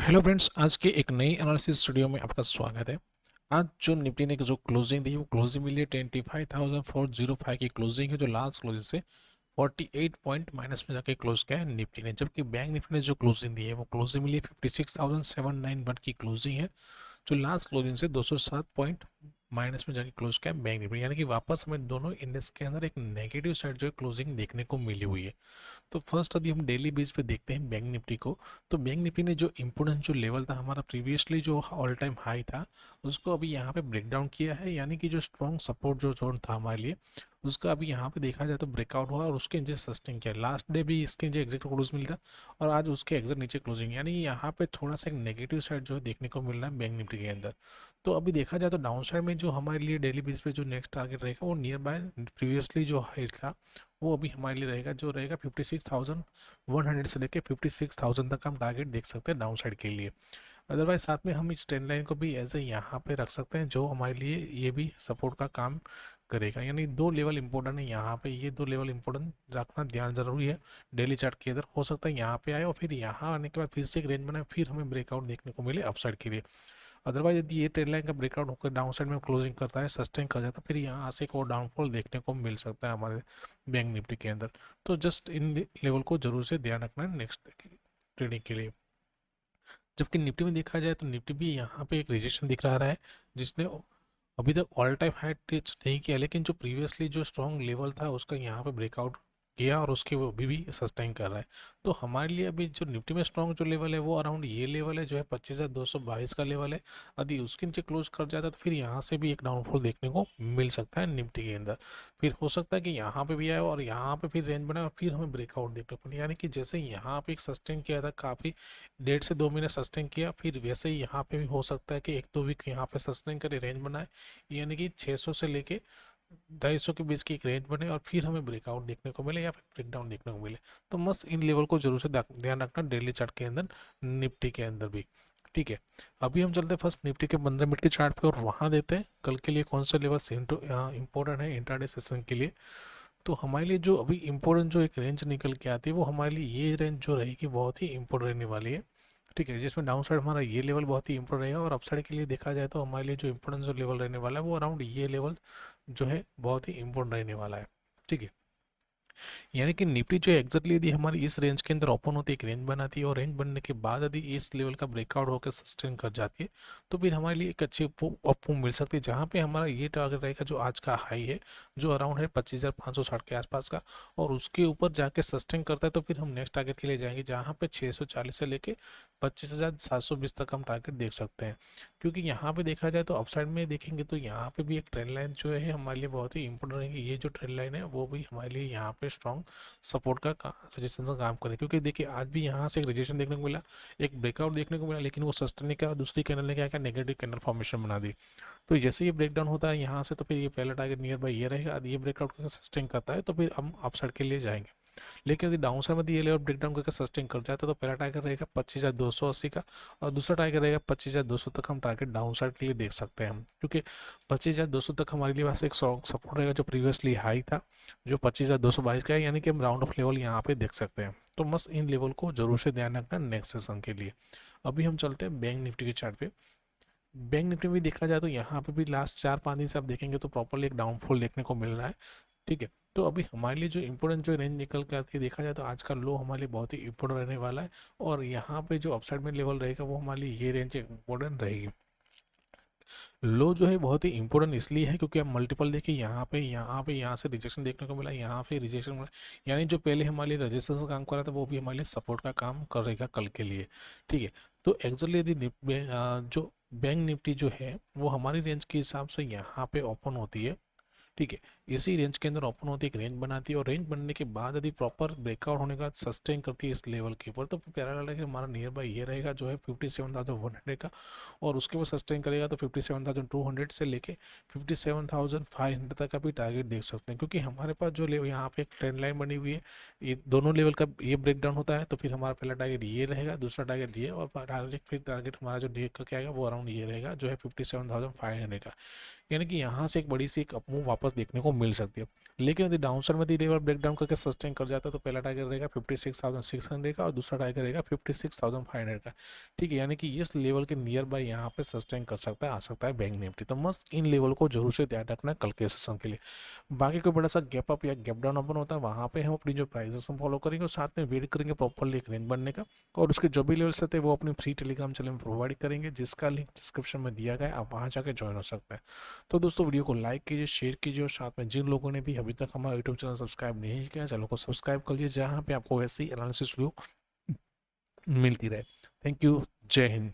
Hello friends, आज के एक नई एनालिसिस स्टूडियो में आपका स्वागत है। आज जो निफ्टी ने जो क्लोजिंग दी वो क्लोजिंग मिली है 25,405 की क्लोजिंग है, जो लास्ट क्लोजिंग से 48 पॉइंट माइनस में जाके क्लोज किया है निफ्टी ने। जबकि बैंक निफ्टी ने जो क्लोजिंग दी है वो क्लोजिंग मिली है 56,791 की क्लोजिंग है, जो लास्ट क्लोजिंग से 207 पॉइंट माइनस में जाके क्लोज किया है बैंक निफ्टी। यानी कि वापस हमें दोनों इंडेक्स के अंदर एक नेगेटिव साइड जो है क्लोजिंग देखने को मिली हुई है। तो फर्स्ट यदि हम डेली बेस पे देखते हैं बैंक निफ्टी को, तो बैंक निफ्टी ने जो इम्पोर्टेंट जो लेवल था हमारा प्रीवियसली जो ऑल टाइम हाई था, उसको अभी यहाँ पे ब्रेक डाउन किया है। यानी कि जो स्ट्रॉन्ग सपोर्ट जो जोन था हमारे लिए, उसका अभी यहाँ पे देखा जाए तो ब्रेकआउट हुआ और उसके नीचे सस्टेन किया। लास्ट डे भी इसके नीचे एग्जिट क्लोज मिला और आज उसके एग्जिट नीचे क्लोजिंग, यानी यहाँ पे थोड़ा सा एक नेगेटिव साइड जो है देखने को मिल रहा है बैंक निफ्टी के अंदर। तो अभी देखा जाए तो डाउन साइड में जो हमारे लिए डेली बेस पे जो नेक्स्ट टारगेट रहेगा वो नियर बाय प्रीवियसली जो हाइट था वो अभी हमारे लिए रहेगा, जो रहेगा 56,100 से लेके 56,000 तक हम टारगेट देख सकते हैं डाउन साइड के लिए। अदरवाइज साथ में हम इस ट्रेंड लाइन को भी एज ए यहाँ पे रख सकते हैं, जो हमारे लिए ये भी सपोर्ट का काम करेगा। यानी दो लेवल इंपॉर्टेंट है यहाँ पे, ये दो लेवल इंपॉर्टेंट रखना ध्यान जरूरी है डेली चार्ट के अंदर। हो सकता है यहाँ पे आए और फिर यहाँ आने के बाद फिर से एक रेंज बनाए, फिर हमें ब्रेकआउट देखने को मिले अपसाइड के लिए। अदरवाइज यदि ये ट्रेंड लाइन का ब्रेकआउट होकर डाउन साइड में क्लोजिंग करता है, सस्टेन कर जाता है, फिर यहाँ से एक और डाउनफॉल देखने को मिल सकता है हमारे बैंक निफ्टी के अंदर। तो जस्ट इन लेवल को जरूर से ध्यान रखना है नेक्स्ट ट्रेडिंग के लिए। जबकि निफ्टी में देखा जाए तो निफ्टी भी यहाँ पे एक रेजिस्टेंस दिख रहा है, जिसने अभी तक ऑल टाइम हाई टच नहीं किया, लेकिन जो प्रीवियसली जो स्ट्रॉन्ग लेवल था उसका यहाँ पे ब्रेकआउट किया और उसके वो अभी भी सस्टेन कर रहा है। तो हमारे लिए अभी जो निफ्टी में स्ट्रॉन्ग जो लेवल है वो अराउंड ये लेवल है, जो है 25,222 का लेवल है। यदि उसके नीचे क्लोज कर जाता है तो फिर यहाँ से भी एक डाउनफॉल देखने को मिल सकता है निफ्टी के अंदर। फिर हो सकता है कि यहाँ पे भी आए और यहाँ पे फिर रेंज बनाए और फिर हमें ब्रेकआउट देखने को मिले। यानी कि जैसे यहाँ पे एक सस्टेन किया था, काफ़ी 1.5 से 2 महीने सस्टेन किया, फिर वैसे ही यहाँ पे भी हो सकता है कि 1-2 वीक यहाँ पे सस्टेन करे, रेंज बनाए। यानी कि 600 से लेके 250 के बीच की एक रेंज बने और फिर हमें ब्रेकआउट देखने को मिले या फिर ब्रेकडाउन देखने को मिले। तो मस्त इन लेवल को जरूर से ध्यान रखना डेली चार्ट के अंदर, निफ्टी के अंदर भी। ठीक है, अभी हम चलते हैं फर्स्ट निफ्टी के 15 मिनट के चार्ट पे और वहाँ देते हैं कल के लिए कौन सा लेवल इंपॉर्टेंट है इंट्राडे सेशन के लिए। तो हमारे लिए जो अभी इंपॉर्टेंट जो एक रेंज निकल के आती है वो हमारे लिए ये रेंज जो रहेगी बहुत ही इंपॉर्टेंट रहने वाली है। ठीक है, जिसमें डाउन साइड हमारा ये लेवल बहुत ही इंपॉर्टेंट रहेगा और अपसाइड के लिए देखा जाए तो हमारे लिए जो इंपॉर्टेंट जो लेवल रहने वाला है वो अराउंड ये लेवल जो है बहुत ही इंपॉर्टेंट रहने वाला है। ठीक है, यानी कि निफ्टी जो एग्जैक्टली यदि हमारी इस रेंज के अंदर ओपन होती है, एक रेंज बनाती है और रेंज बनने के बाद यदि इस लेवल का ब्रेकआउट होकर सस्टेन कर जाती है, तो फिर हमारे लिए एक अच्छी अप मूव मिल सकती है, जहाँ पे हमारा ये टारगेट रहेगा जो आज का हाई है, जो अराउंड है 25,560 के आसपास का, और उसके ऊपर जाके सस्टेन करता है तो फिर हम नेक्स्ट टारगेट के लिए जाएंगे, जहाँ पे 640 से लेके 25,720 तक हम टारगेट देख सकते हैं। क्योंकि यहाँ पे देखा जाए तो अपसाइड में देखेंगे तो यहाँ पे भी एक ट्रेंड लाइन जो है हमारे लिए बहुत ही इंपॉर्टेंट रहेगी। ये जो ट्रेंड लाइन है वो भी हमारे लिए यहाँ पे स्ट्रॉन्ग सपोर्ट का रजिस्टेंस का काम करे, क्योंकि देखिए आज भी यहाँ से एक रजिस्टेंस देखने को मिला, एक ब्रेकआउट देखने को मिला, लेकिन वो सस्टेन ने क्या, दूसरी कैंडल ने क्या किया, नेगेटिव कैंडल फॉर्मेशन बना दी। तो जैसे ये ब्रेकडाउन होता है यहाँ से तो फिर ये पहला टारगेट नियर बाई ये रहेगा, यदि ये ब्रेकआउट करके सस्टेन करता है तो फिर हम अपसाइड के लिए जाएंगे। लेकिन यदि डाउन साइड में ये लेवल ब्रेकडाउन करके सस्टेन कर जाता है तो पहला टारगेट रहेगा 25,280 का और दूसरा टारगेट रहेगा 25,200 तक हम टारगेट डाउन साइड के लिए देख सकते हैं हम, क्योंकि 25,200 तक हमारे लिए वैसे एक सपोर्ट रहेगा जो प्रीवियसली हाई था, जो 25,222 का है। यानी कि हम राउंड ऑफ लेवल यहाँ पे देख सकते हैं। तो मस्त इन लेवल को जरूर से ध्यान रखना नेक्स्ट सेशन के लिए। अभी हम चलते हैं बैंक निफ्टी के चार्ट पे। बैंक निफ्टी में देखा जाए तो यहाँ पे भी लास्ट 4-5 दिन से आप देखेंगे तो प्रॉपरली एक डाउनफॉल देखने को मिल रहा है। ठीक है, तो अभी हमारे लिए जो इंपॉर्टेंट जो रेंज निकल के आती है, देखा जाए तो आज का लो हमारे लिए बहुत ही इंपॉर्टेंट रहने वाला है, और यहाँ पे जो अपसाइड में लेवल रहेगा वो हमारे लिए ये रेंज इंपॉर्टेंट रहेगी। लो जो है बहुत ही इंपॉर्टेंट इसलिए है क्योंकि आप मल्टीपल देखिए, यहाँ से रिजेक्शन देखने को मिला, यहाँ पे रिजेक्शन मिला, यानी जो पहले हमारे लिए रजिस्टेंस का काम कर रहा था वो भी हमारे लिए सपोर्ट का काम करेगा कल के लिए। ठीक है, तो एक्चुअली यदि जो बैंक निफ्टी जो है वो हमारी रेंज के हिसाब से यहाँ पे ओपन होती है। ठीक है, इसी रेंज के अंदर ओपन होती है, एक रेंज बनाती है और रेंज बनने के बाद यदि प्रॉपर ब्रेकआउट होने के बाद सस्टेन करती है इस लेवल के ऊपर, तो पैरेलल है कि हमारा नियर बाई ये रहेगा जो है 57,100 का, और उसके बाद सस्टेन करेगा तो 57,200 से लेके 57,500 तक का भी टारगेट देख सकते हैं। क्योंकि हमारे पास जो लेवल यहाँ पे एक ट्रेंड लाइन बनी हुई है, ये दोनों लेवल का ये ब्रेकडाउन होता है तो फिर हमारा पहला टारगेट ये रहेगा, दूसरा टारगेट ये, और फिर टारगेट हमारा जो देख करके आएगा वो अराउंड ये रहेगा जो है 57,500 का। यानी कि यहाँ से एक बड़ी सी एक अपमूव वापस देखने को मिल सकती है। लेकिन यदि डाउन साइड में यदि लेवल ब्रेकडाउन करके सस्टेन कर जाता है तो पहला टारगेट रहेगा 56,600 का और दूसरा टारगेट रहेगा 56,500 का। ठीक है, यानी कि इस लेवल के नियर बाय यहाँ पे सस्टेन कर सकता है, आ सकता है बैंक निफ्टी। तो मस्त इन लेवल को जरूर से ध्यान रखना कल के सेशन के लिए। बाकी कोई बड़ा सा गैप अप या गैप डाउन ओपन होता है वहाँ पे हम अपनी जो प्राइसेस हम फॉलो करेंगे और साथ में वेट करेंगे प्रॉपरली एक रेंज बनने का। और उसके जो भी लेवल्स रहते हैं वो अपनी फ्री टेलीग्राम चैनल में प्रोवाइड करेंगे, जिसका लिंक डिस्क्रिप्शन में दिया गया है, आप वहाँ जाकर ज्वाइन हो सकते हैं। तो दोस्तों वीडियो को लाइक कीजिए, शेयर कीजिए और साथ में जिन लोगों ने भी अभी तक हमारा यूट्यूब चैनल सब्सक्राइब नहीं किया चैनल को सब्सक्राइब कर लीजिए, जहाँ पे आपको ऐसी एनालिसिस वीडियो मिलती रहे। थैंक यू, जय हिंद।